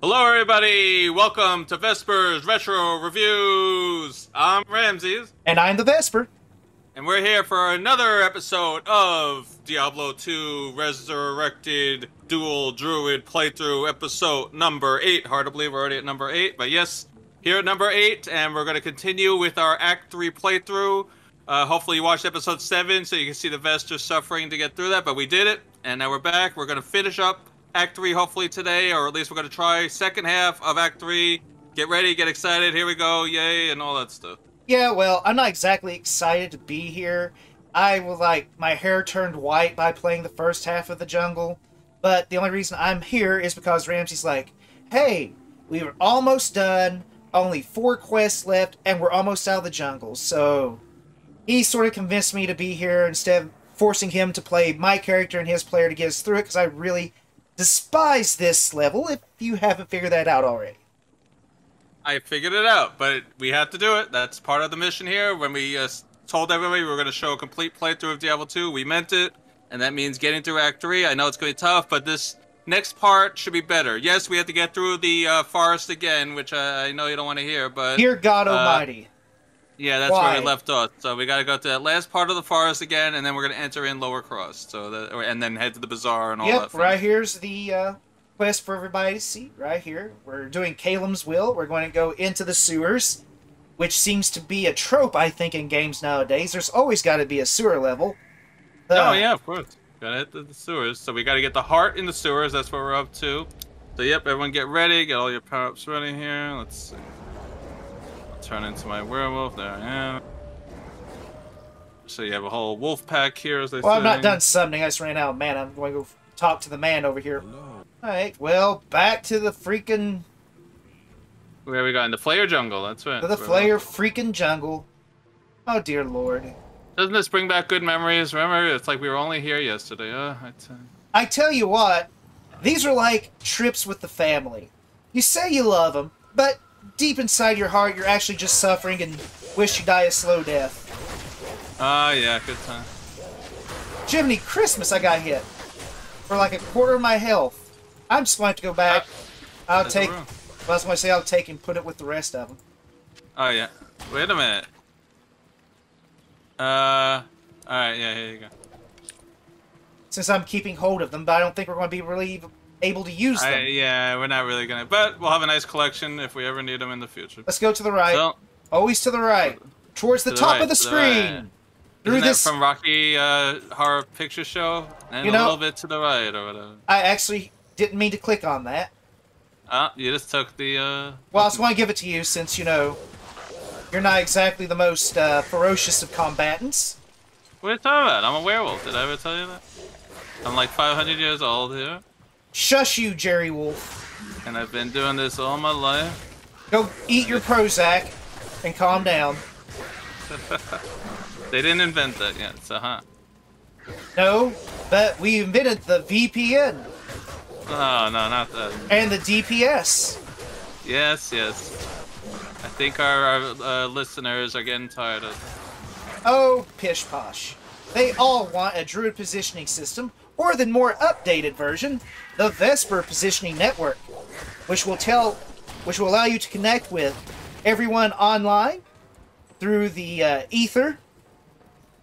Hello everybody, welcome to Vesper's Retro Reviews. I'm Ramses. And I'm the Vesper. And we're here for another episode of Diablo II Resurrected Dual Druid Playthrough episode number 8. Hard to believe we're already at number 8, but yes, here at number 8, and we're going to continue with our Act 3 playthrough. Hopefully you watched episode 7 so you can see the Vesper suffering to get through that, but we did it, and now we're back. We're going to finish up Act 3 hopefully today, or at least we're going to try second half of Act 3. Get ready, get excited, here we go, yay, and all that stuff. Yeah, well, I'm not exactly excited to be here. I was like, my hair turned white by playing the first half of the jungle, but the only reason I'm here is because Ramsey's like, hey, we were almost done, only 4 quests left, and we're almost out of the jungle, so he sort of convinced me to be here instead of forcing him to play my character and his player to get us through it, because I really despise this level, if you haven't figured that out already. I figured it out, but we had to do it. That's part of the mission here. When we told everybody we were going to show a complete playthrough of Diablo 2, we meant it, and that means getting through Act 3. I know it's going to be tough, but this next part should be better. Yes, we have to get through the forest again, which I know you don't want to hear, but... Dear God Almighty. Yeah, that's where we left off. So we got to go to that last part of the forest again, and then we're going to enter in Lower Cross. And then head to the bazaar and all that. Yep, right here's the quest for everybody to see. Right here. We're doing Calum's Will. We're going to go into the sewers, which seems to be a trope, I think, in games nowadays. There's always got to be a sewer level. Oh, yeah, of course. Got to hit the sewers. So we got to get the heart in the sewers. That's what we're up to. So, yep, everyone get ready. Get all your power-ups ready here. Let's see. Turn into my werewolf. There I am. So you have a whole wolf pack here, as they say. Well, I'm not done summoning. I just ran out of mana. I'm going to go talk to the man over here. Alright, well, back to the freaking... Where we got? In the Flayer Jungle, that's right. To the Flayer freaking jungle. Oh, dear Lord. Doesn't this bring back good memories? Remember, it's like we were only here yesterday. I tell you what, these are like trips with the family. You say you love them, but deep inside your heart, you're actually just suffering and wish you die a slow death. Yeah, good time. Jiminy Christmas, I got hit. For like a quarter of my health. I'm just going to have to go back. I'll take... Well, I was going to say I'll take and put it with the rest of them. Oh, yeah. Wait a minute. Alright, yeah, here you go. Since I'm keeping hold of them, but I don't think we're going to be really able to use them. Yeah, we're not really going to. But we'll have a nice collection if we ever need them in the future. Let's go to the right. So, always to the right. Towards the top of the screen. Isn't that from Rocky Horror Picture Show? And a little bit to the right or whatever. I actually didn't mean to click on that. You just took the... Well, I just want to give it to you since, you know, you're not exactly the most ferocious of combatants. What are you talking about? I'm a werewolf. Did I ever tell you that? I'm like 500 years old here. Shush you, Jerry Wolf. And I've been doing this all my life. Go eat your Prozac and calm down. They didn't invent that yet, so No, but we invented the VPN. Oh, no, not that. And the DPS. Yes. I think our listeners are getting tired of it. Oh, pish posh. They all want a Druid positioning system, or the more updated version, the Vesper Positioning Network, which will allow you to connect with everyone online through the ether,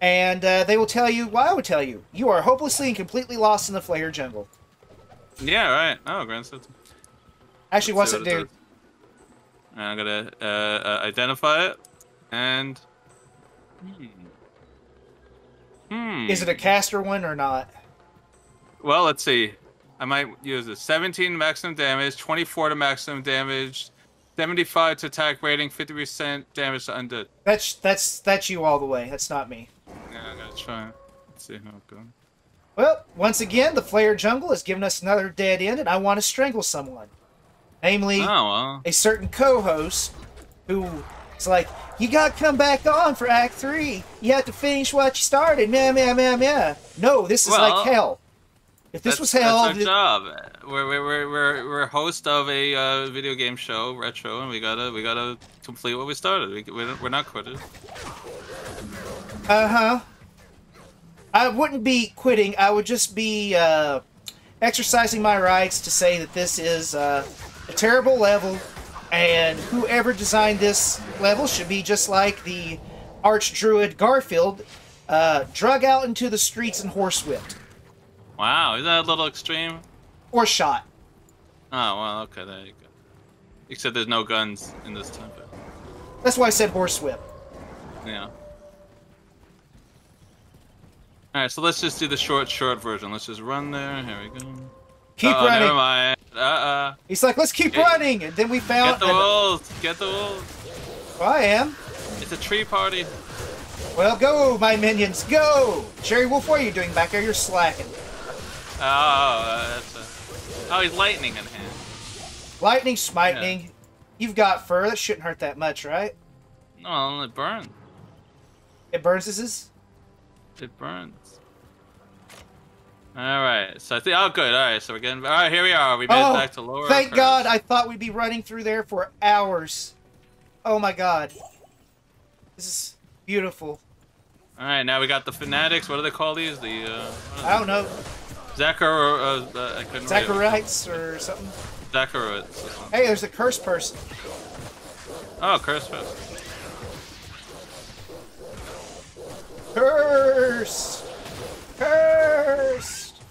and they will tell you, well, I would tell you, you are hopelessly and completely lost in the Flayer jungle. Yeah, right. Oh, grand system. Actually, what's it do? I'm gonna identify it, and... Is it a caster one or not? Well, let's see. I might use it. 17 maximum damage, 24 to maximum damage, 75 to attack rating, 50% damage to undead. That's you all the way. That's not me. Yeah, I'm gonna try. Let's see how it goes. Well, once again, the Flayer jungle has given us another dead end, and I want to strangle someone. Namely, a certain co-host who is like, you gotta come back on for Act 3. You have to finish what you started. Meh. No, this is like hell. If this was hell... That's our job. We're host of a video game show, Retro, and we gotta complete what we started. We're not quitters. Uh-huh. I wouldn't be quitting. I would just be exercising my rights to say that this is a terrible level, and whoever designed this level should be just like the Archdruid Garfield, drug out into the streets and horsewhipped. Wow, is that a little extreme? Or shot. Oh, well, okay, there you go. Except there's no guns in this temple. That's why I said horsewhip. Yeah. Alright, so let's just do the short version. Let's just run there. Here we go. Keep running. Never mind. He's like, let's keep running. And then we found... Get the wolves. Get the wolves. Well, I am. It's a tree party. Well, go, my minions, go! Cherry Wolf, what are you doing back there? You're slacking. Oh, he's lightning in hand. Lightning, smiting. Yeah. You've got fur. That shouldn't hurt that much, right? No, it burns. It burns, this? It burns. Alright, so I think... Oh, good. Alright, so we're getting... Alright, here we are. We made it back to lower. Thank God. I thought we'd be running through there for hours. Oh, my God. This is beautiful. Alright, now we got the fanatics. What do they call these? I don't know. Zacharites or something? Zacharites. Hey, there's a cursed person. Oh, cursed person. Cursed! Cursed!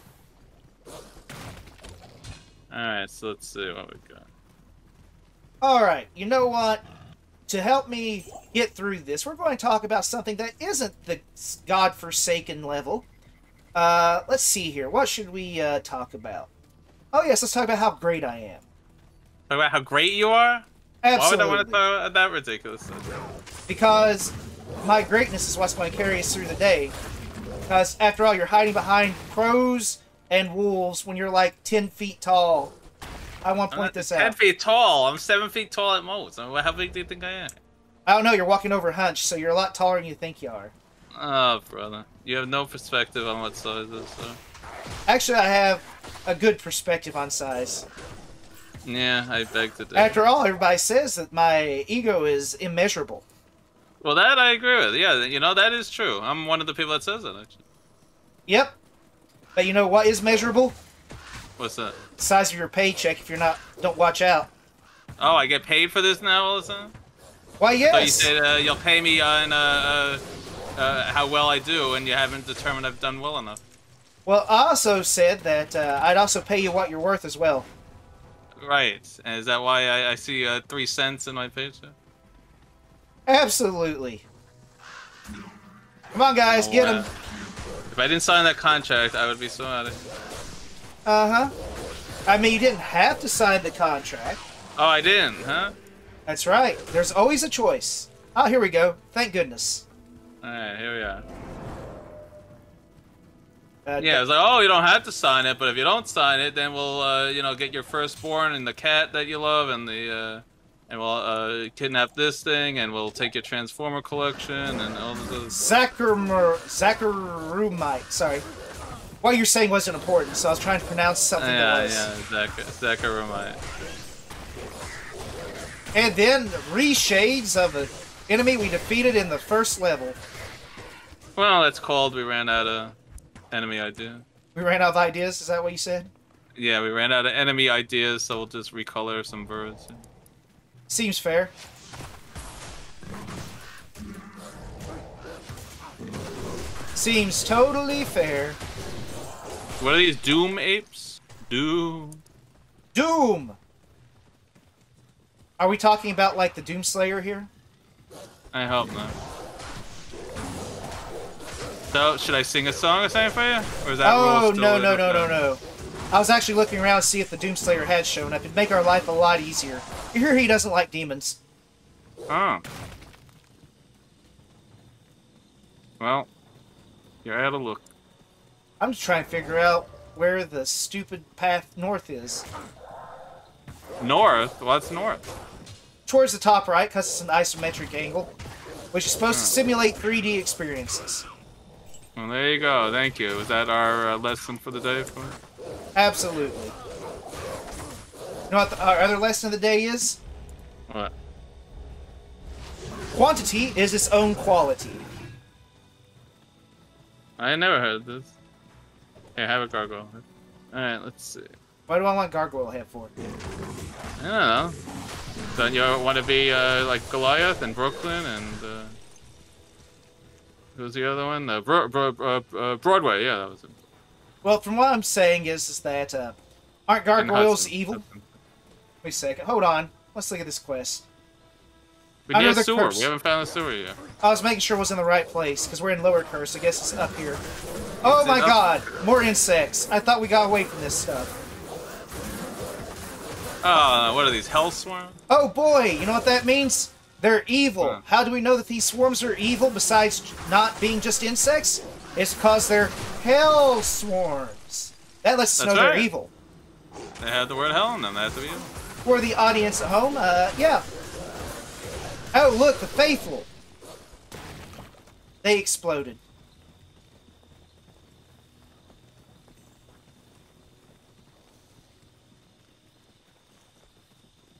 Alright, so let's see what we got. Alright, you know what? To help me get through this, we're going to talk about something that isn't the godforsaken level. Let's see here. What should we talk about? Oh, yes, let's talk about how great I am. Talk about how great you are? Absolutely. Why would I want to talk about that ridiculous stuff? Because my greatness is what's going to carry us through the day. Because, after all, you're hiding behind crows and wolves when you're like 10 feet tall. I want to point this out. 10 feet tall. I'm 7 feet tall at most. How big do you think I am? I don't know. You're walking over hunch, so you're a lot taller than you think you are. Oh, brother. You have no perspective on what size is, so... Actually, I have a good perspective on size. Yeah, I beg to differ. After all, everybody says that my ego is immeasurable. Well, that I agree with. Yeah, you know, that is true. I'm one of the people that says that, actually. Yep. But you know what is measurable? What's that? The size of your paycheck if you're not... Don't watch out. Oh, I get paid for this now all of a sudden? Why, yes. So you said you'll pay me on how well I do, and you haven't determined I've done well enough. Well, I also said that I'd also pay you what you're worth as well. Right. And is that why I see 3 cents in my paycheck? Absolutely. Come on, guys, get him. If I didn't sign that contract, I would be so out of here. Uh-huh. I mean, you didn't have to sign the contract. Oh, I didn't, huh? That's right. There's always a choice. Oh, here we go. Thank goodness. Alright, here we are. Yeah, it's like, oh, you don't have to sign it, but if you don't sign it, then we'll, you know, get your firstborn and the cat that you love, and the, and we'll, kidnap this thing, and we'll take your Transformer collection, and all this other stuff. Zacharumite, sorry. What you're saying wasn't important, so I was trying to pronounce something that was. Yeah, Zacharumite. And then, reshades of an enemy we defeated in the first level. Well, that's called we ran out of enemy ideas. We ran out of ideas, is that what you said? Yeah, we ran out of enemy ideas, so we'll just recolor some birds. Seems fair. Seems totally fair. What are these Doom apes? Doom. Doom! Are we talking about, like, the Doomslayer here? I hope not. So, should I sing a song or something for you? Or is that no. I was actually looking around to see if the Doomslayer had shown up. It'd make our life a lot easier. You hear he doesn't like demons. Oh. Well, you're out of luck. I'm just trying to figure out where the stupid path north is. North? What's north? Towards the top right, because it's an isometric angle, which is supposed to simulate 3D experiences. Well, there you go. Thank you. Was that our lesson for the day? Absolutely. You know what our other lesson of the day is? What? Quantity is its own quality. I never heard this. Here, have a gargoyle. Alright, let's see. What do I want gargoyle head for? I don't know. Don't you want to be like Goliath and Brooklyn and who's the other one? Broadway. Yeah, that was it. Well, from what I'm saying is that aren't gargoyles evil? Wait a second. Hold on. Let's look at this quest. We need a sewer. We haven't found a sewer yet. I was making sure it was in the right place, because we're in Lower Curse. I guess it's up here. Oh my god! More insects. I thought we got away from this stuff. Oh, what are these, hell swarms? Oh boy! You know what that means? They're evil. Huh. How do we know that these swarms are evil, besides not being just insects? It's because they're hell swarms. That lets us know they're evil. They have the word hell in them. They have to be evil. For the audience at home, yeah. Oh, look, the faithful. They exploded.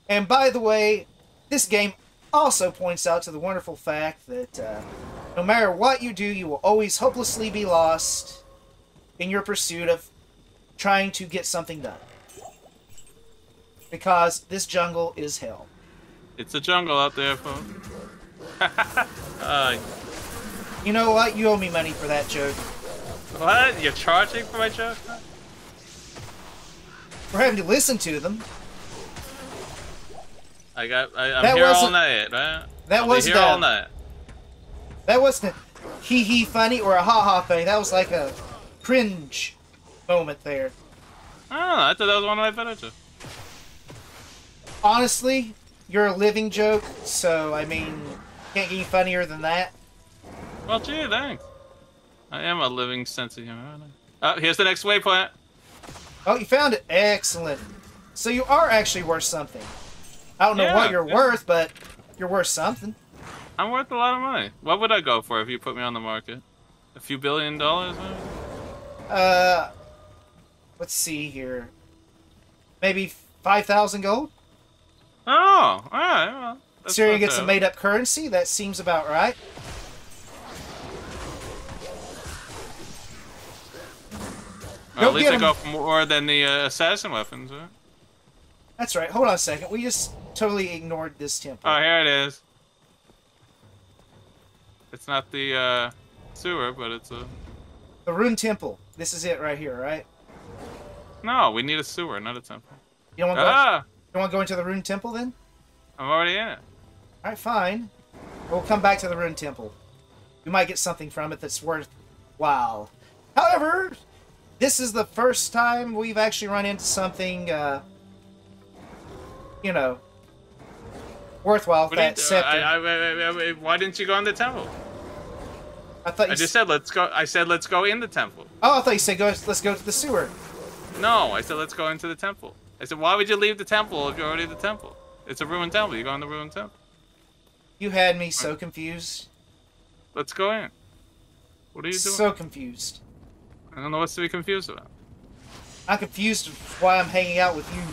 And by the way, this game also points out to the wonderful fact that no matter what you do, you will always hopelessly be lost in your pursuit of trying to get something done. Because this jungle is hell. It's a jungle out there, folks. You know what? You owe me money for that joke. What? You're charging for my joke? We're having to listen to them. I'm here all night, right? That wasn't here all night. That wasn't a hee-hee funny or a ha-ha funny. That was like a cringe moment there. Oh, I thought that was one of my better jokes. Honestly, you're a living joke, so, I mean, can't get any funnier than that. Well, gee, thanks. I am a living sense of humor, aren't I? Oh, here's the next waypoint. Oh, you found it. Excellent. So you are actually worth something. I don't know what you're worth, but you're worth something. I'm worth a lot of money. What would I go for if you put me on the market? A few $1 billion, maybe? Let's see here. Maybe 5,000 gold? Oh, alright, well. So you're gonna get some made-up currency? That seems about right. Well, at least I go for more than the assassin weapons, right? That's right. Hold on a second. We just totally ignored this temple. Oh, here it is. It's not the sewer, but it's a... The rune temple. This is it right here, right? No, we need a sewer, not a temple. You don't want to go into the rune temple then? I'm already in it. Alright, fine. We'll come back to the rune temple. We might get something from it that's worthwhile. However, this is the first time we've actually run into something, you know, worthwhile. That scepter. Why didn't you go in the temple? I thought you just said let's go. I said let's go in the temple. Oh, I thought you said let's go to the sewer. No, I said let's go into the temple. I said why would you leave the temple if you're already at the temple? It's a ruined temple. You go in the ruined temple. You had me so confused. Let's go in. What are you doing? So confused. I don't know what's to be confused about. I'm confused why I'm hanging out with you.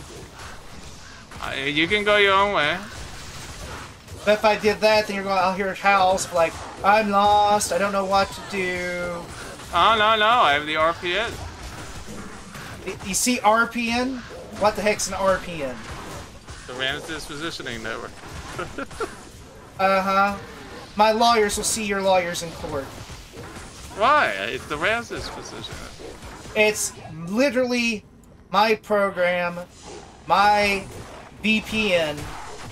You can go your own way. But if I did that, then I'll hear howls like, I'm lost, I don't know what to do. Oh, no, I have the RPN. You see RPN? What the heck's an RPN? The Ramsis Positioning Network. Uh-huh. My lawyers will see your lawyers in court. Why? It's the Ramsis Positioning. It's literally my program, my VPN,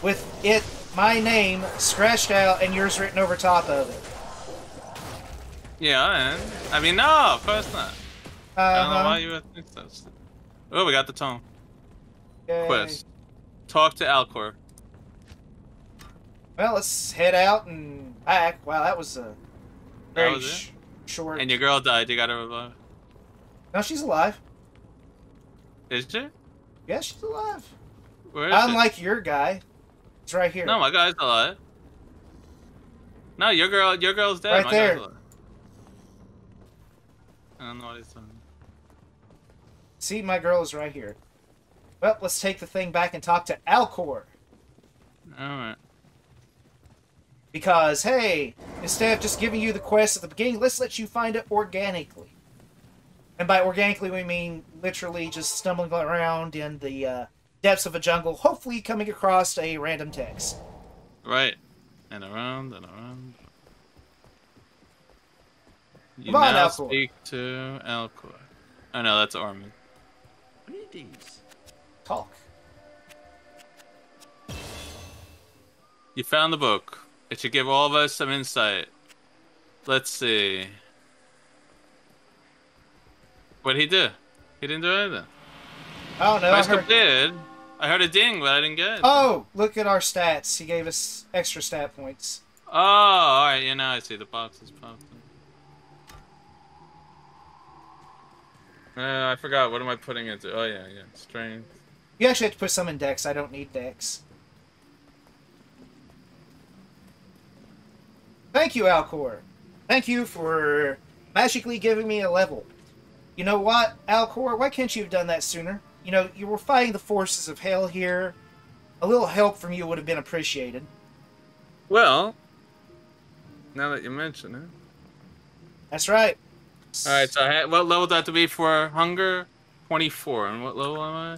with my name scratched out and yours written over top of it. Yeah, and I mean, no, of course not. I don't know why you would think so. Oh, we got the tone. Yay. Quest. Talk to Alcor. Well, let's head out and back. Wow, that was a very short. And your girl died. You got to revive. No, she's alive. Is she? Yeah, she's alive. Where is Unlike your guy. It's right here. No, my guy's alive. No, your girl's dead. Right my there. Guy's alive. I don't know what he's doing. See, my girl is right here. Well, let's take the thing back and talk to Alcor. Alright. Because, hey, instead of just giving you the quest at the beginning, let's let you find it organically. And by organically, we mean literally just stumbling around in the depths of a jungle, hopefully coming across a random text. Right. And around and around. You Come on, now Alcor. speak to Alcor. Oh no, that's Armin. Greetings. Talk. You found the book. It should give all of us some insight. Let's see. What'd he do? He didn't do anything. I don't know. Quest completed. I heard a ding, but I didn't get it. Oh, look at our stats. He gave us extra stat points. Oh, alright, yeah, now I see the boxes popped in. I forgot. What am I putting into? Oh, yeah. Strength. You actually have to put some in Dex. I don't need Dex. Thank you, Alcor. Thank you for magically giving me a level. You know what, Alcor? Why can't you have done that sooner? You know, you were fighting the forces of hell here. A little help from you would have been appreciated. Well, now that you mention it. That's right. Alright, so what level do I have to be for hunger? 24. And what level am I?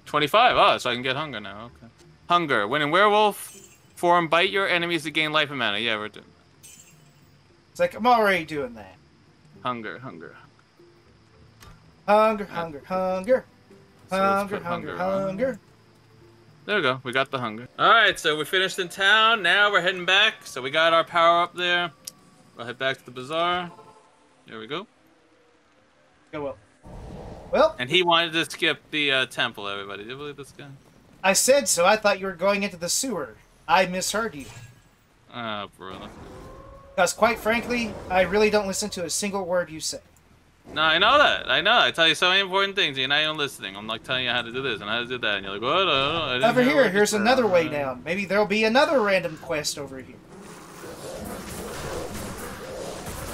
25. Oh, so I can get hunger now. Okay. Hunger. When in werewolf form, bite your enemies to gain life and mana. Yeah, we're doing that. It's like, I'm already doing that. Hunger. Hunger, hunger, hunger. So Hunger, hunger, hunger. There we go. We got the hunger. Alright, so we finished in town. Now we're heading back. So we got our power up there. We'll head back to the bazaar. There we go. Go up. Well, And he wanted to skip the temple, everybody. Do you believe this guy? I said so. I thought you were going into the sewer. I misheard you. Oh, brother. Because, quite frankly, I really don't listen to a single word you say. No, I know that. I know. I tell you so many important things, and you're not even listening. I'm like telling you how to do this and how to do that, and you're like, what? I didn't Over know here, what here's this another was." way down. Maybe there'll be another random quest over here.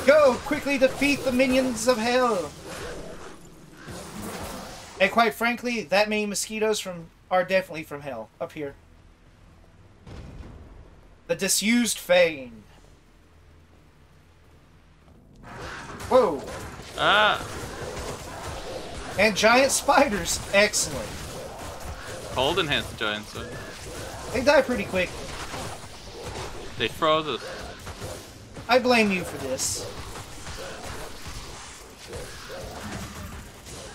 Go! Quickly defeat the minions of hell! And quite frankly, that many mosquitoes are definitely from hell. Up here. The disused fane. Whoa! Ah, And giant spiders. Excellent. cold enhanced giants. So They die pretty quick. they froze us. I blame you for this.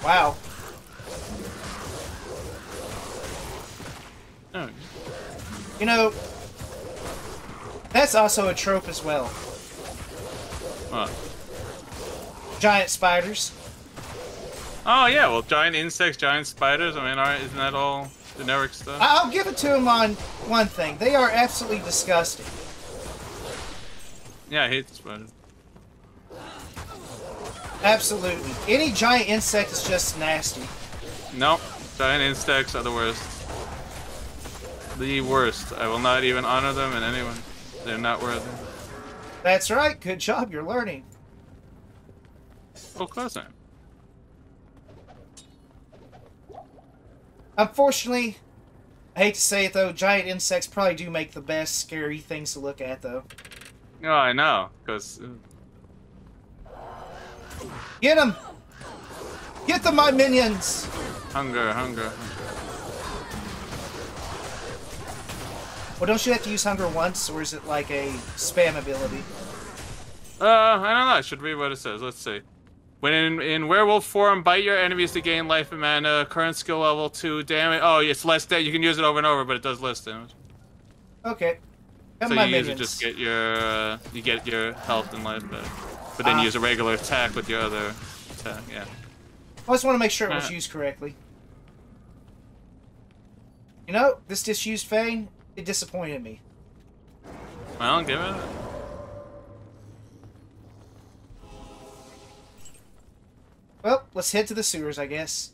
Wow. Oh, You know, that's also a trope as well. what? Giant spiders. Oh yeah, well, giant insects, giant spiders. I mean, isn't that all generic stuff? I'll give it to them on one thing. They are absolutely disgusting. Yeah, I hate spiders. Absolutely. Any giant insect is just nasty. Nope, giant insects are the worst. The worst. I will not even honor them in any way. They're not worthy. That's right. Good job. You're learning. Oh, of course I am. Unfortunately, I hate to say it though, giant insects probably do make the best scary things to look at though. Oh, I know, because... Get them! Get them, my minions! Hunger. Well, don't you have to use hunger once, or is it like a spam ability? I don't know. I should read what it says. Let's see. When in werewolf form, bite your enemies to gain life and mana. Current skill level 2 damage. Oh, it's less damage. You can use it over and over, but it does less damage. Okay. Come So my you use minions. it just get your you get your health and life back. But then use a regular attack with your other attack. Yeah. I just want to make sure it was used correctly. You know, this disused fang, it disappointed me. Well, give it. Well, let's head to the sewers, I guess.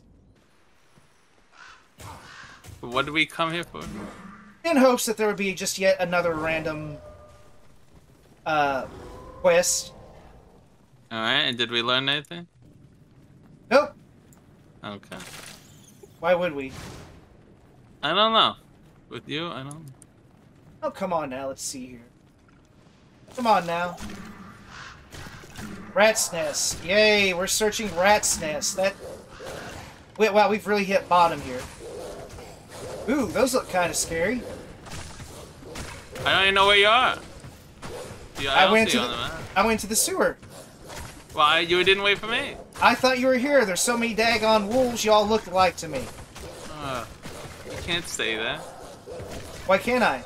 What did we come here for? In hopes that there would be just yet another random quest. Alright, and did we learn anything? Nope. Okay. Why would we? I don't know. With you, I don't know. Oh, come on now. Let's see here. Come on now. Rat's Nest. Yay, we're searching Rat's Nest. Wow, we've really hit bottom here. Ooh, those look kind of scary. I don't even know where you are. Yeah, I went see to you on the map. I went to the sewer. Why, you didn't wait for me? I thought you were here. There's so many daggone wolves y'all look alike to me. You can't say that. Why can't I?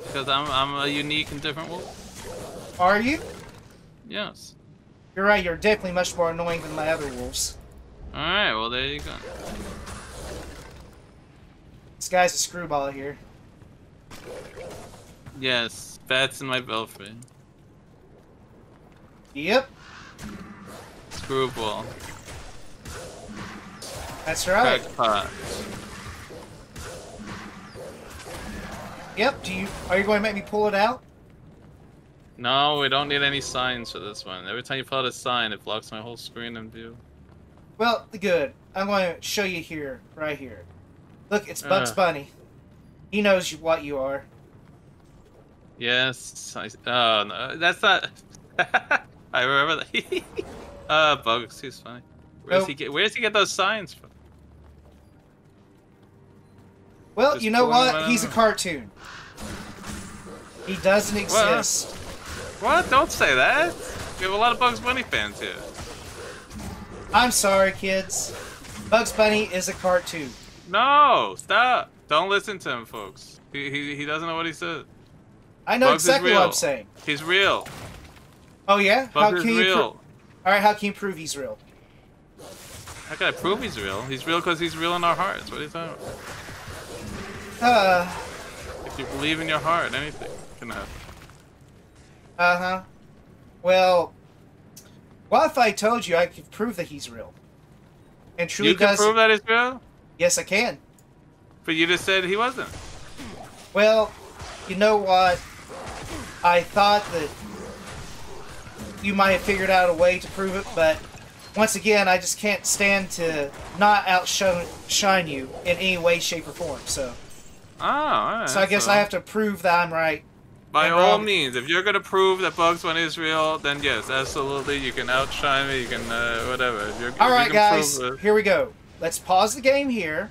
Because I'm a unique and different wolf. Are you? Yes. You're right, you're definitely much more annoying than my other wolves. Alright, well there you go. This guy's a screwball here. Yes, bats in my belfry. Yep, Screwball. that's right. Crackpot. Yep, are you going to make me pull it out? No, we don't need any signs for this one. Every time you pull out a sign, it blocks my whole screen in view. Well, good. I'm going to show you here, right here. Look, it's Bugs Bunny. He knows what you are. Yes. Oh, no, that's not... I remember that. Bugs, he's funny. Where does he get those signs from? Well, Just you know pulling them what? out He's a of- cartoon. He doesn't exist. What? Don't say that. We have a lot of Bugs Bunny fans here. I'm sorry, kids. Bugs Bunny is a cartoon. No, stop. Don't listen to him, folks. He doesn't know what he said. I know Bugs is exactly what real. I'm saying. He's real. Oh, yeah? Bugs is real. Alright, how can you prove he's real? How can I prove he's real? He's real because he's real in our hearts. What are you talking about? If you believe in your heart, anything can happen. Uh-huh. Well, what if I told you I could prove that he's real? And truly You can does. prove that he's real? Yes, I can. But you just said he wasn't. Well, you know what? I thought that you might have figured out a way to prove it, but once again, I just can't stand to not outshine you in any way, shape, or form. So, Oh, alright. I guess I have to prove that I'm right. By and all wrong. means, if you're gonna prove that Bugs Bunny is real, then yes, absolutely, you can outshine me. You can whatever. If you're, All if right, you can guys, prove it. here we go. Let's pause the game here,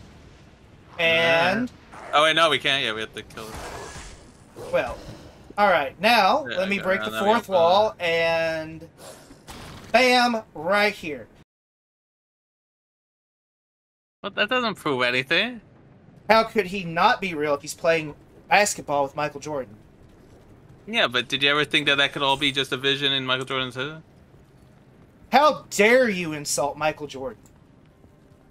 and Oh wait, no, we can't. Yeah, we have to kill it. well, all right. Now Yeah, let me okay, break the now we fourth have, wall, and bam, right here. But that doesn't prove anything. How could he not be real if he's playing basketball with Michael Jordan? Yeah, but did you ever think that that could all be just a vision in Michael Jordan's head? How dare you insult Michael Jordan?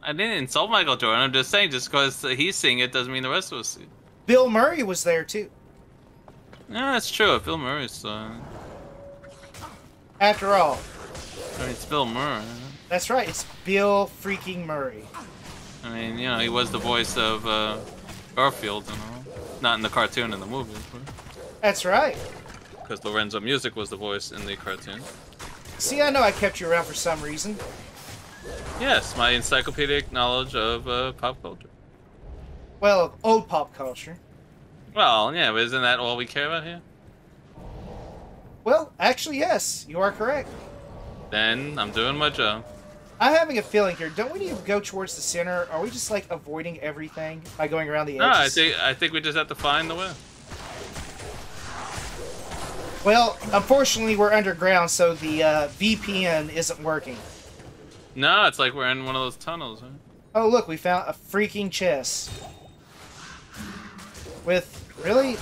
I didn't insult Michael Jordan. I'm just saying, just because he's seeing it doesn't mean the rest of us see it. Bill Murray was there too. Yeah, that's true. Bill Murray's. After all, I mean, it's Bill Murray. that's right. It's Bill freaking Murray. I mean, you know, he was the voice of Garfield and all. Not in the cartoon, in the movie, That's right. because Lorenzo Music was the voice in the cartoon. See, I know I kept you around for some reason. Yes, my encyclopedic knowledge of pop culture. Well, of old pop culture. Well, yeah, but isn't that all we care about here? Well, actually, yes, you are correct. Then I'm doing my job. I'm having a feeling here. Don't we need to go towards the center? Are we just like avoiding everything by going around the No, edges? I think we just have to find the way. Well, unfortunately, we're underground, so the VPN isn't working. No, it's like we're in one of those tunnels, huh? Oh, look, we found a freaking chest. With, really,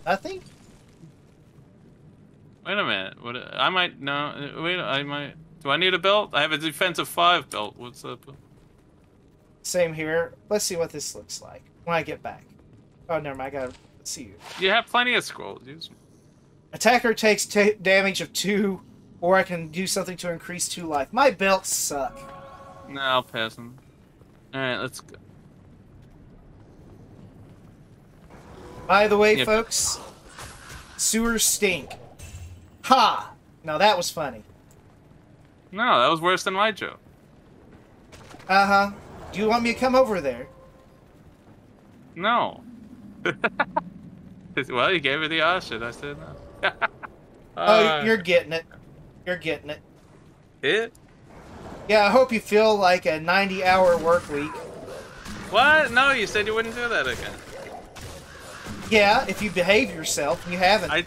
nothing? Wait a minute. What? I might no. Wait, I might. Do I need a belt? I have a defensive 5 belt. What's up? Same here. Let's see what this looks like when I get back. Oh, never mind. I gotta see you. You have plenty of scrolls. Use them. Attacker takes damage of 2, or I can do something to increase 2 life. My belts suck. No, I'll pass them. All right, let's go. By the way, Yep. folks, sewers stink. Ha! Now that was funny. No, that was worse than my joke. Uh-huh. Do you want me to come over there? No. Well, you gave me the option. I said no. Oh, you're getting it. You're getting it. It? Yeah, I hope you feel like a 90-hour work week. What? No, you said you wouldn't do that again. Yeah, if you behave yourself, you haven't. I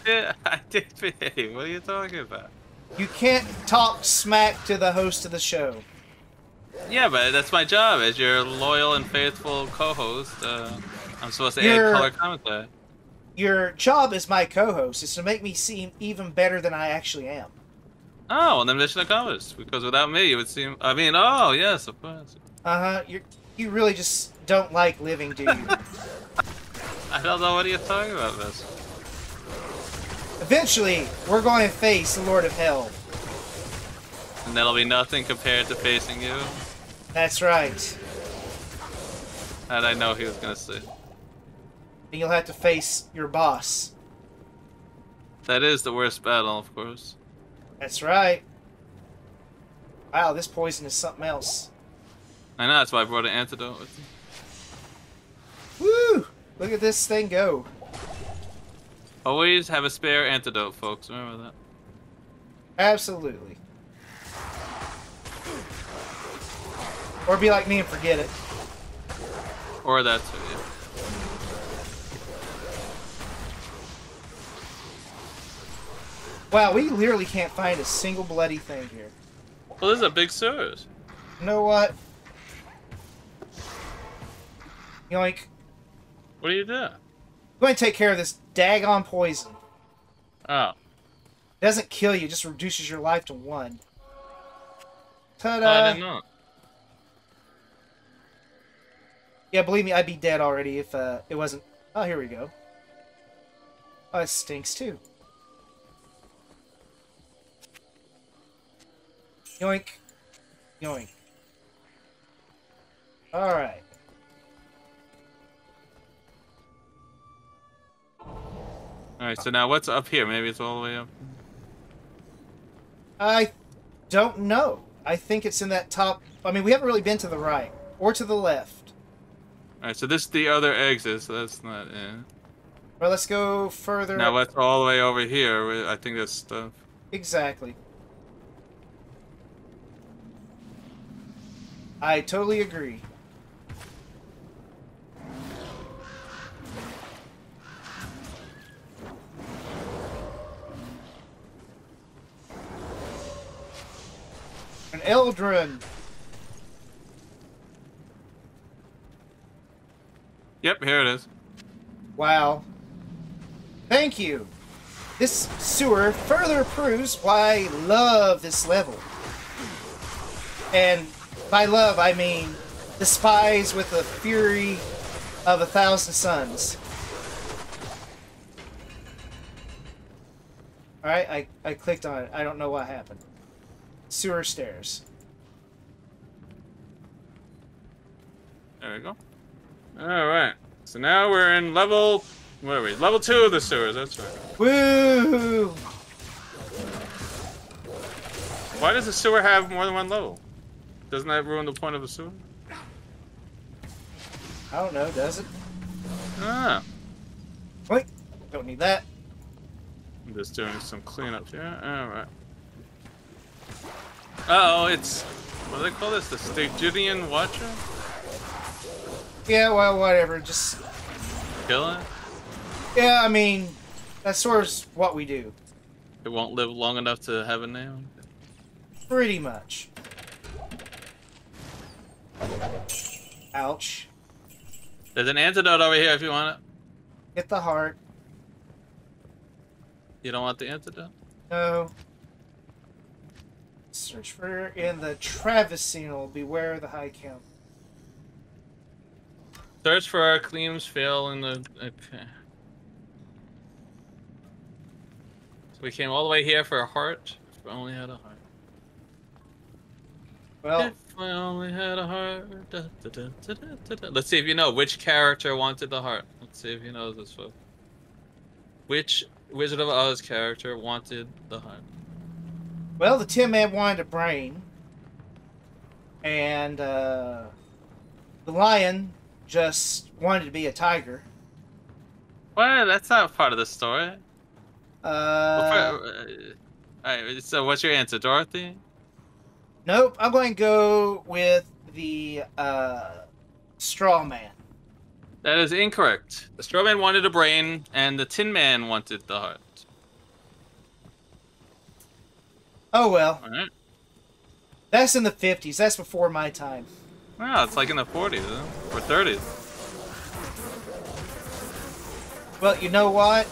did behave. What are you talking about? You can't talk smack to the host of the show. Yeah, but that's my job as your loyal and faithful co-host. I'm supposed to add color commentary. Your job as my co-host is to make me seem even better than I actually am. Oh, well then mission accomplished. Because without me, you would seem... I mean, oh, yes, of course. Uh-huh. You really just don't like living, do you? I don't know what are you talking about, this. Eventually, we're going to face the Lord of Hell. And that'll be nothing compared to facing you. That's right. And I know he was gonna say. And you'll have to face your boss. That is the worst battle, of course. That's right. Wow, this poison is something else. I know, that's why I brought an antidote with me. Woo! Look at this thing go. Always have a spare antidote, folks. Remember that. Absolutely. Or be like me and forget it. Or that too, yeah. Wow, we literally can't find a single bloody thing here. Well, this is a big sewers. You know what? Yoink. What do you do? I'm going to take care of this daggone poison. Oh. It doesn't kill you, it just reduces your life to 1. Ta-da! I didn't know. Yeah, believe me, I'd be dead already if it wasn't... Oh, here we go. Oh, it stinks too. Yoink. Yoink. Alright. Alright, so now what's up here? Maybe it's all the way up. I don't know. I think it's in that top... I mean, we haven't really been to the right. Or to the left. Alright, so this is the other exit, so that's not it. Well, let's go further... Now what's all the way over here? I think there's stuff. Exactly. I totally agree. An Eldrin. Yep, here it is. Wow. Thank you. This sewer further proves why I love this level. And by love, I mean despise with the fury of 1,000 suns. Alright, I clicked on it. I don't know what happened. Sewer stairs. There we go. Alright. So now we're in level... What are we? Level 2 of the sewers, that's right. Woo! Why does the sewer have more than one level? Doesn't that ruin the point of a sewer? I don't know, does it? Ah. Wait, don't need that. I'm just doing some cleanup here. Alright. Uh-oh, it's... What do they call this? The Stygian Watcher? Yeah, well, whatever, just... Kill it? Yeah, I mean, that's sort of what we do. It won't live long enough to have a name? Pretty much. Ouch. There's an antidote over here if you want it. Get the heart. You don't want the antidote? No. Search for in the Travisinal. Beware the High Count. Search for our claims fail in the... Okay. So we came all the way here for a heart. If we only had a heart. Well, if I only had a heart. Da, da, da, da, da, da. Let's see if you know which character wanted the heart. Let's see if you know this one. Which Wizard of Oz character wanted the heart? well, the Tin Man wanted a brain. And, the lion just wanted to be a tiger. Well, that's not part of the story. Nope, Alright, so what's your answer, Dorothy? I'm going to go with the, straw man. That is incorrect. The straw man wanted a brain, and the tin man wanted the heart. Oh well. Alright. That's in the 50s. That's before my time. Wow, it's like in the 40s, huh? Or 30s. Well, you know what?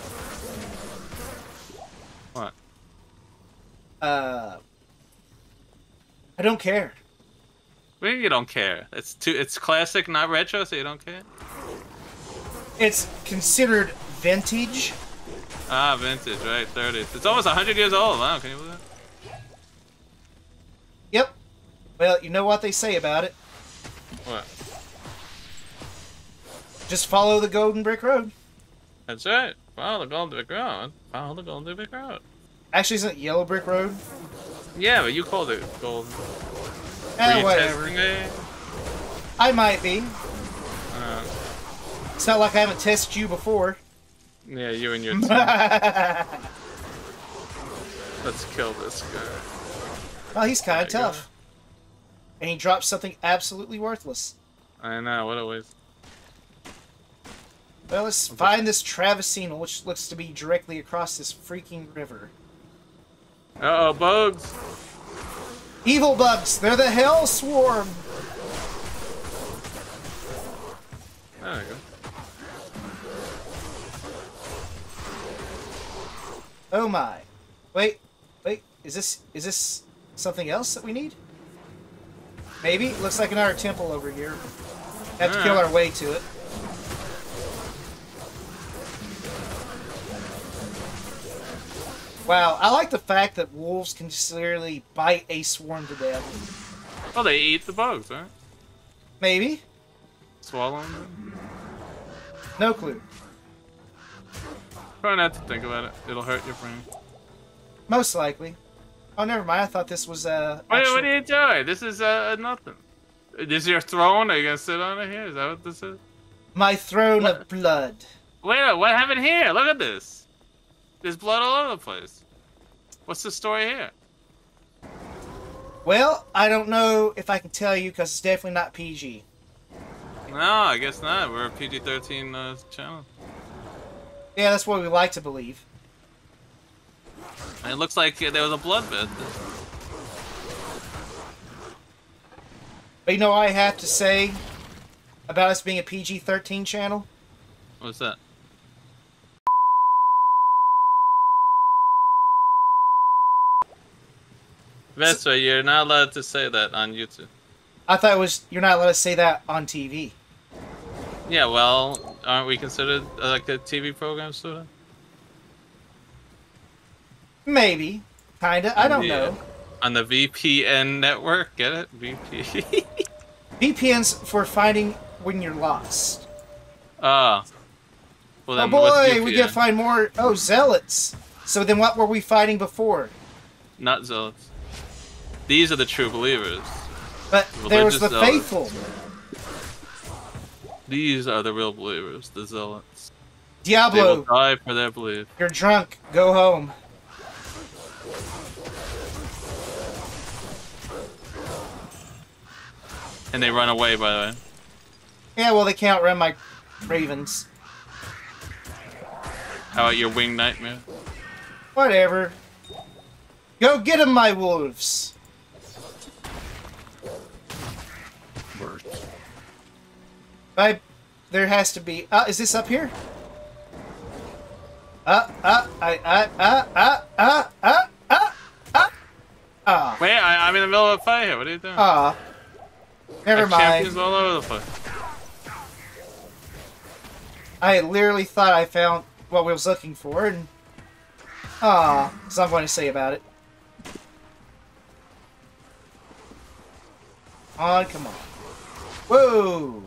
What? I don't care. Well, you don't care. It's classic, not retro, so you don't care? It's considered vintage. Ah, vintage, right, 30s. It's almost 100 years old. Wow, can you believe that? Yep. Well, you know what they say about it. What? Just follow the Golden Brick Road. That's right. Follow the Golden Brick Road. Follow the Golden Brick Road. Actually, isn't it Yellow Brick Road? Yeah, but you called it gold. Whatever. I might be. It's not like I haven't tested you before. Yeah, you and your team. Let's kill this guy. Well, he's kind of There you tough. And he drops something absolutely worthless. I know, what a waste. Well, let's find this Travesine, which looks to be directly across this freaking river. Uh-oh, bugs! Evil bugs! They're the Hell Swarm! There we go. Oh my. Wait. Is this something else that we need? Maybe? It looks like another temple over here. Have to kill our way to it. Wow, I like the fact that wolves can just literally bite a swarm to death. Oh, they eat the bugs, right? Maybe. Swallow them? No clue. Try not to think about it. It'll hurt your brain. Most likely. Oh, never mind. I thought this was What are you doing? This is nothing. This is your throne? Are you gonna sit on it here? Is that what this is? my throne of blood. Wait, what happened here? Look at this. There's blood all over the place. What's the story here? Well, I don't know if I can tell you because it's definitely not PG. No, I guess not. We're a PG-13 channel. Yeah, that's what we like to believe. And it looks like there was a bloodbath. But you know what I have to say about us being a PG-13 channel? What's that? Vespor, you're not allowed to say that on YouTube. I thought it was you're not allowed to say that on TV. Yeah, well, aren't we considered like a TV program, sort of? Maybe. Kinda. I don't know. On the VPN network, get it? VP. VPN's for finding when you're lost. Ah. Well, then Oh what's boy, we VPN? get to find more. Oh, zealots. So then what were we fighting before? Not zealots. These are the true believers. But there was Religious the zealots. faithful. These are the real believers, the zealots. They Diablo, will die for their belief. you're drunk. Go home. And they run away, by the way. Yeah, well, they can't run my ravens. How about your winged nightmare? Whatever. Go get 'em, my wolves. There has to be. Is this up here? Wait, I'm in the middle of a fight here. What are you doing? Never mind. Champions all over the place. I literally thought I found what we was looking for, and that's all I'm going to say about it. On, come on. Whoa!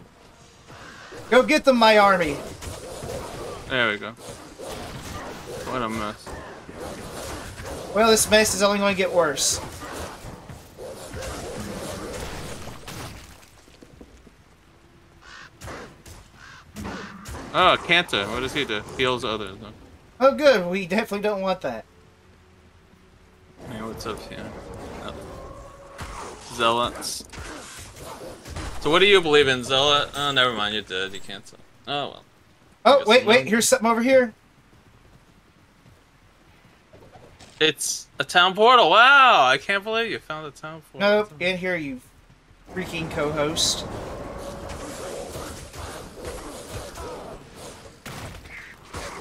Go get them, my army. There we go. What a mess. Well, this mess is only going to get worse. Oh, Cantor. What does he do? Heals others. Huh? Oh, good. We definitely don't want that. Hey, what's up here? Oh. Zealots. So what do you believe in, Zilla? Oh, never mind. You're dead. You can't tell. Oh well. Oh, wait. Here's something over here. It's a town portal. Wow! I can't believe you found a town portal. Nope, in here, you freaking co-host.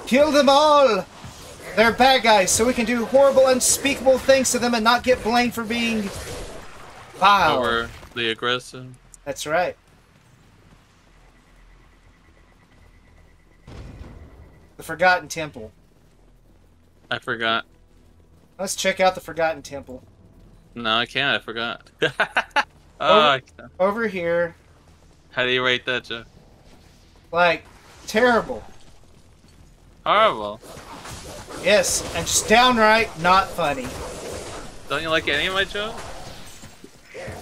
Kill them all! They're bad guys, so we can do horrible, unspeakable things to them and not get blamed for being vile. Over the aggressive. That's right. The Forgotten Temple. I forgot. Let's check out the Forgotten Temple. No, I can't. I forgot. I can't. Over here. How do you rate that, Joe? Like, terrible. Horrible. Yes, and just downright not funny. Don't you like any of my jokes?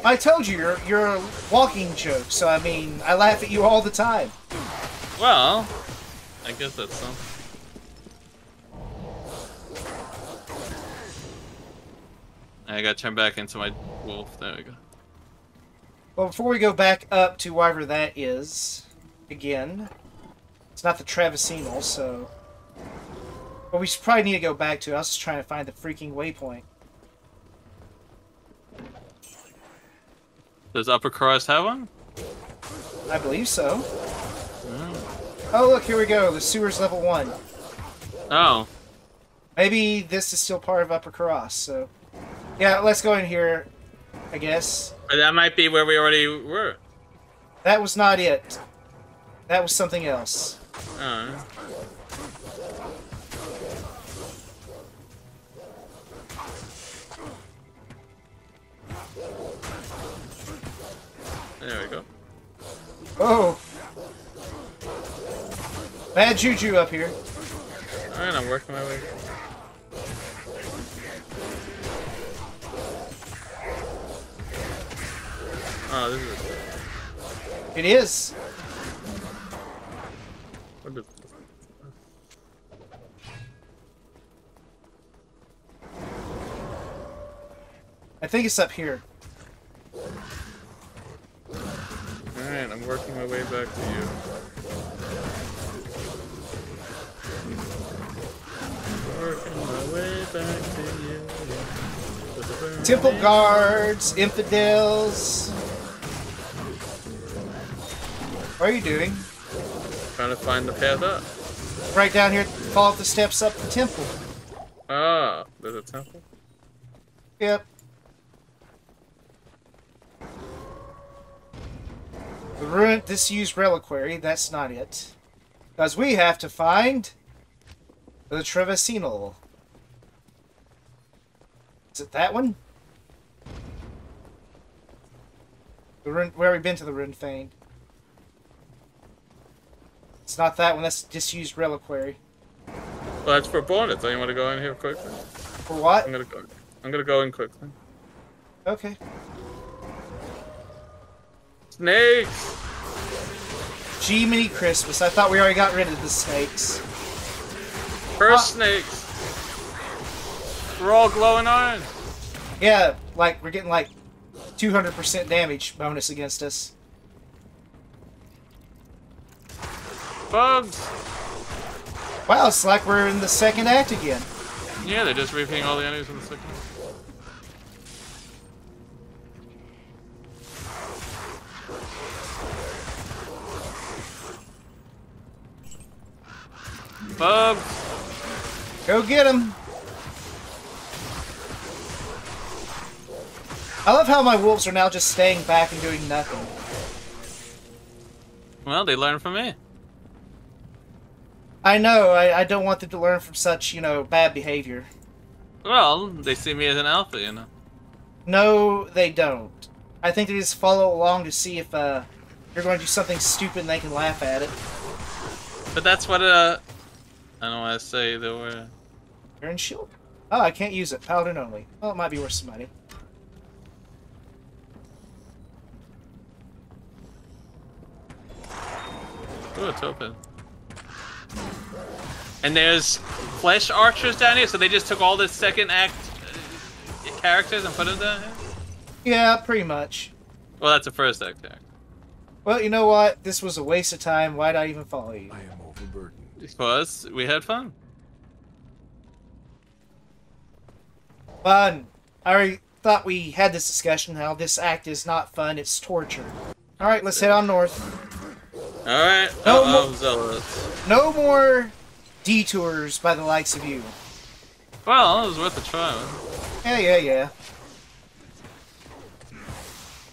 I told you, you're a walking joke, so I mean, I laugh at you all the time. Well, I guess that's something. I gotta turn back into my wolf. There we go. Well, before we go back up to wherever that is, again, it's not the Travisinal, so... But we should probably need to go back to it. I was just trying to find the freaking waypoint. Does Upper Cross have one? I believe so. Oh, look, here we go. The sewer's level 1. Oh. Maybe this is still part of Upper Cross, so... Yeah, let's go in here, I guess. But that might be where we already were. That was not it. That was something else. Oh. There we go. Oh! Bad juju up here. Alright, I'm working my way. Oh, this is... It is. What the... I think it's up here. Alright, I'm working my way back to you. Working my way back to you. Temple guards, infidels. What are you doing? Trying to find the path up. Right down here, follow the steps up the temple. Ah, there's a temple? Yep. The ruined disused reliquary, that's not it. Because we have to find the Travisinal. Is it that one? Where have we been to the ruined fane? It's not that one, that's disused reliquary. Well, that's for bonus. Don't you want to go in here quickly? For what? I'm gonna go in quickly. Okay. Snakes! Jiminy Christmas, I thought we already got rid of the snakes. First snakes! We're all glowing orange! Yeah, like, we're getting like 200% damage bonus against us. Bugs! Wow, it's like we're in the second act again. Yeah, they're just repeating all the enemies from the second one. Bugs! Go get him! I love how my wolves are now just staying back and doing nothing. Well, they learned from me. I know, I don't want them to learn from such, you know, bad behavior. Well, they see me as an alpha, you know. No, they don't. I think they just follow along to see if you're going to do something stupid and they can laugh at it. But that's what I don't want to say the word. Iron shield? Oh, I can't use it. Paladin only. Well, it might be worth some money. Ooh, it's open. And there's flesh archers down here, so they just took all the second act characters and put them down here? Yeah, pretty much. Well, that's a first act character. Well, you know what? This was a waste of time. Why'd I even follow you? I am overburdened. Because we had fun. Fun. I already thought we had this discussion, how this act is not fun, it's torture. Alright, let's head on north. Alright. No Uh-oh, zealous. No more detours by the likes of you. Well, it was worth a try. Yeah.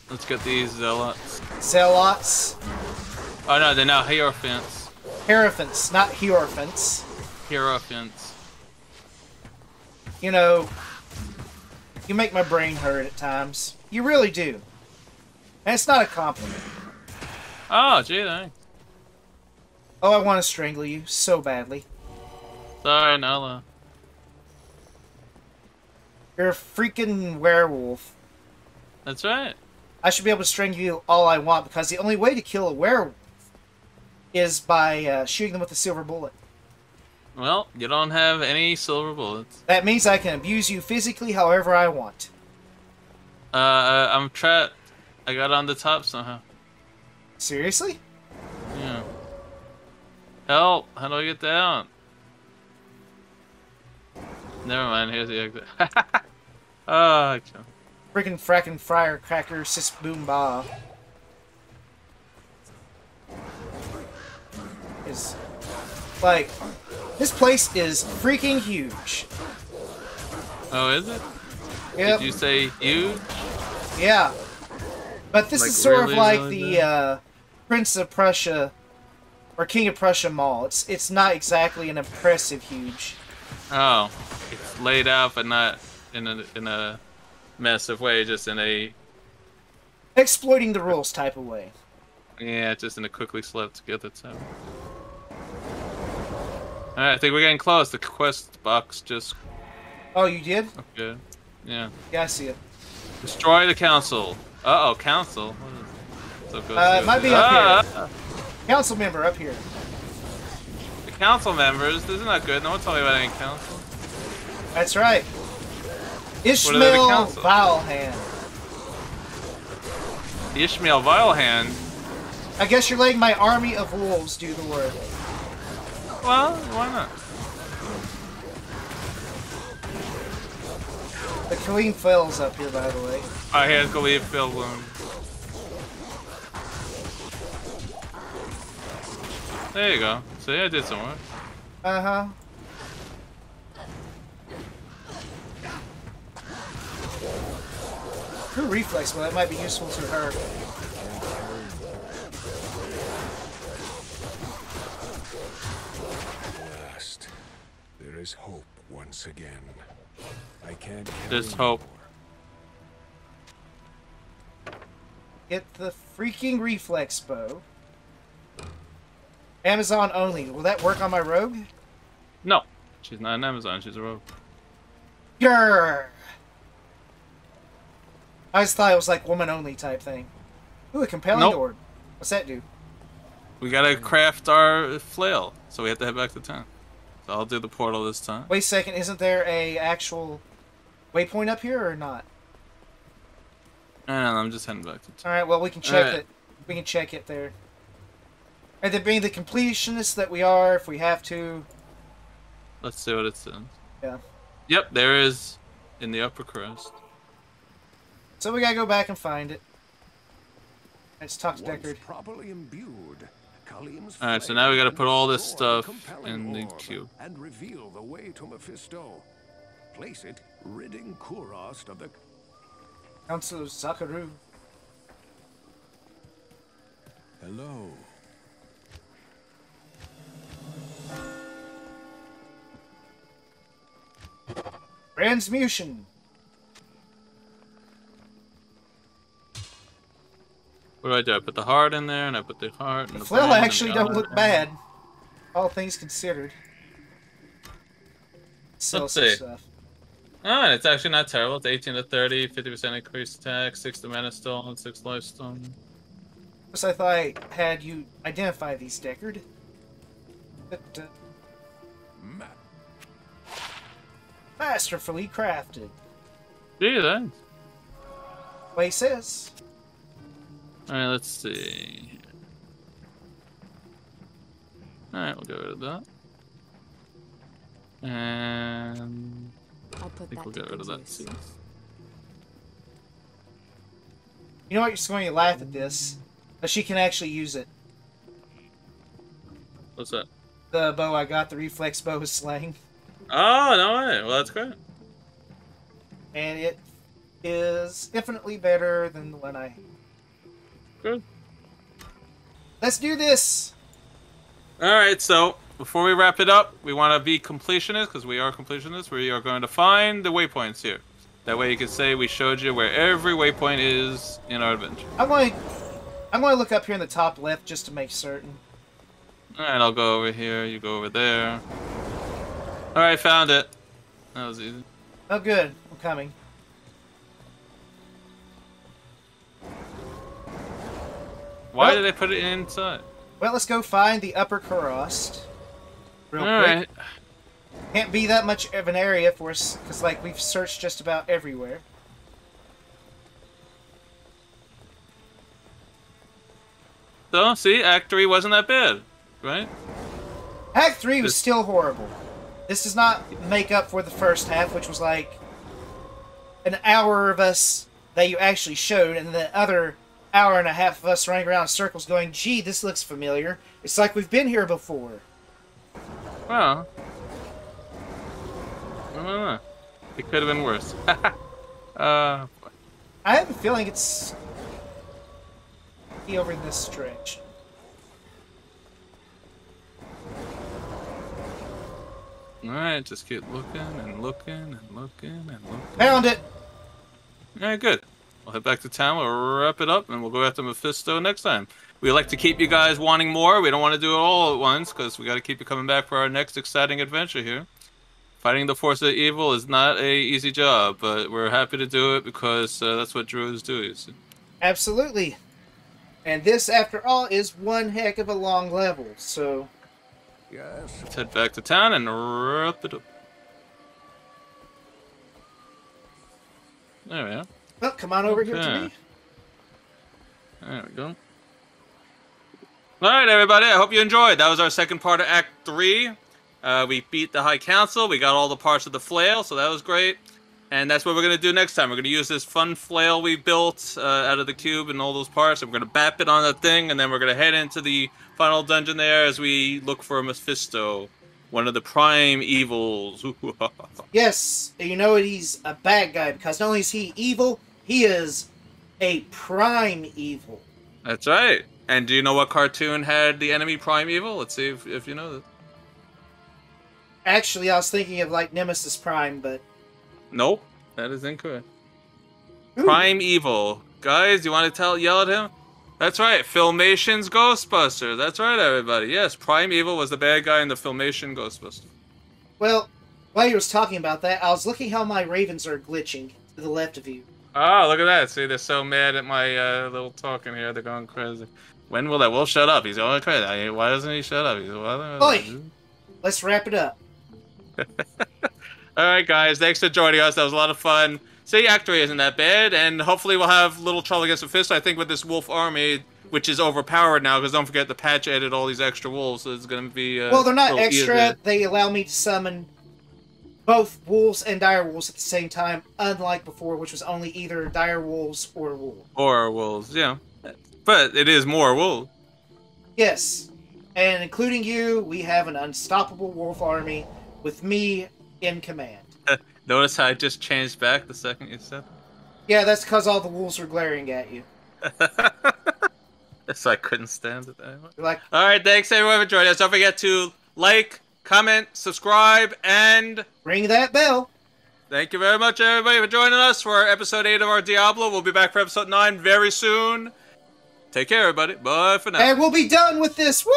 Let's get these zealots. Zealots. Oh no, they're now hierophants. Hierophants, not hierophants. Hierophants. You know, you make my brain hurt at times. You really do. And it's not a compliment. Oh, gee, thanks. Oh, I want to strangle you so badly. Sorry, Nala. You're a freaking werewolf. That's right. I should be able to strangle you all I want because the only way to kill a werewolf is by shooting them with a silver bullet. Well, you don't have any silver bullets. That means I can abuse you physically however I want. I'm trapped. I got on the top somehow. Seriously? Yeah. Help! How do I get down? Never mind, here's the exit. Oh, okay. Freaking frackin' fryer cracker sis boom ba. Is like this place is freaking huge. Oh, is it? Yep. Did you say huge? Yeah. But this Like, is sort really, of like really the Prince of Prussia or King of Prussia Mall. It's not exactly an impressive huge. Oh, it's laid out, but not in a massive way, just in a Exploiting the rules type of way. just in a quickly slapped together type. Alright, I think we're getting close. The quest box just Oh, you did? okay. Yeah. Yeah, I see it. Destroy the council. Uh oh, council. What is It might be up here. Council member up here. The council members. This is not good. No one told me about any council. That's right. What are they, the Ishmael council? Vilehand. The Ishmael Vilehand. I guess you're letting my army of wolves do the work. Well, why not? The Kaleem Fell's up here, by the way. I had to leave Phil alone. There you go. See, I did some work. Uh-huh. Her reflex, but that might be useful to her. At last, there is hope once again. I can't carry There's hope. more. Get the freaking reflex bow. Amazon only. Will that work on my rogue? No, she's not an Amazon. She's a rogue. Grrr! I just thought it was like woman only type thing. Ooh, a compelling Nope. door. What's that do? We gotta craft our flail, so we have to head back to town. So I'll do the portal this time. Wait a second, isn't there a actual waypoint up here or not? And I'm just heading back to town. Alright, well we can check Alright. it. We can check it there. And then being the completionists that we are, if we have to. Let's see what it says. Yeah. Yep, there is in the upper crust. So we gotta go back and find it. Let's talk to Once Deckard. properly imbued, Kaleem's Alright, so now we gotta put all this flame stuff compelling in the orb cube. and reveal the way to Mephisto. Place it, ridding Kurast of the Council of Zakaru. Hello. Transmutation. What do? I put the heart in there, and I put the heart and The the flail brain and actually the don't eye. look bad. All things considered. Sell Let's some see. stuff. Oh, and it's actually not terrible. It's 18 to 30, 50% increased attack, 6 to mana stone, 6 life stone. Plus, I thought I had you identify these, Deckard. But, Ma- masterfully crafted. Gee, thanks. What he says. Alright, let's see. Alright, we'll get rid of that. And I'll I put think that we'll to get rid of good that use. too. You know what? You're just going to laugh at this, but she can actually use it. What's that? The bow I got, the reflex bow is slaying, Oh, no way. Well, that's great. and it is infinitely better than the one I. Good. Let's do this. Alright, so before we wrap it up, we want to be completionists, because we are completionists. We are going to find the waypoints here. That way you can say we showed you where every waypoint is in our adventure. I'm going to look up here in the top left just to make certain. Alright, I'll go over here, you go over there. Alright, found it. That was easy. Oh, good. I'm coming. Why Well- did they put it inside? Well, let's go find the upper Kurost. Real quick. Alright. Can't be that much of an area for us, because, like, we've searched just about everywhere. So, see, Act 3 wasn't that bad, right? Act 3 was still horrible. This does not make up for the first half, which was like an hour of us that you actually showed, and the other hour and a half of us running around in circles going, gee, this looks familiar. It's like we've been here before. Well. I don't know. It could have been worse. I have a feeling it's over in this stretch. Alright, just keep looking and looking and looking and looking. Found it! Alright, good. We'll head back to town, we'll wrap it up, and we'll go after Mephisto next time. We like to keep you guys wanting more. We don't want to do it all at once, because we got to keep you coming back for our next exciting adventure here. Fighting the force of evil is not a easy job, but we're happy to do it because that's what Druids do, you see. Absolutely. And this, after all, is one heck of a long level, so... Yes. Let's head back to town and wrap it up. There we are. Well, come on over here to Okay. me. There we go. Alright, everybody, I hope you enjoyed. That was our second part of Act 3. We beat the High Council. We got all the parts of the flail, so that was great. And that's what we're going to do next time. We're going to use this fun flail we built out of the cube and all those parts. And we're going to bap it on that thing, and then we're going to head into the final dungeon there as we look for Mephisto, one of the prime evils. Yes, you know he's a bad guy, because not only is he evil, he is a prime evil. That's right. And do you know what cartoon had the enemy prime evil? Let's see if you know that. Actually, I was thinking of, like, Nemesis Prime, but... Nope, that is incorrect. Ooh. Prime evil. Guys, you want to yell at him? That's right, Filmation's Ghostbuster. That's right, everybody. Yes, Prime Evil was the bad guy in the Filmation Ghostbuster. Well, while you was talking about that, I was looking how my ravens are glitching to the left of you. Oh, look at that. See, they're so mad at my little talking here. They're going crazy. When will that? Will shut up. He's going crazy. Why doesn't he shut up? Oi! Let's wrap it up. Alright, guys. Thanks for joining us. That was a lot of fun. See, Act 3 isn't that bad, and hopefully we'll have little trouble against Mephisto. I think with this wolf army, which is overpowered now, because don't forget the patch added all these extra wolves, so it's going to be... well, they're not a little extra. easier. They allow me to summon both wolves and dire wolves at the same time, unlike before, which was only either dire wolves or wolves. Or wolves, yeah. But it is more wolves. Yes, and including you, we have an unstoppable wolf army with me in command. Notice how I just changed back the second you said Yeah, that's because all the wolves were glaring at you. so I couldn't stand it anymore. You're like, Alright, thanks everyone for joining us. Don't forget to like, comment, subscribe, and ring that bell. thank you very much everybody for joining us for episode 8 of our Diablo. We'll be back for episode 9 very soon. Take care everybody. Bye for now. And we'll be done with this. Woo!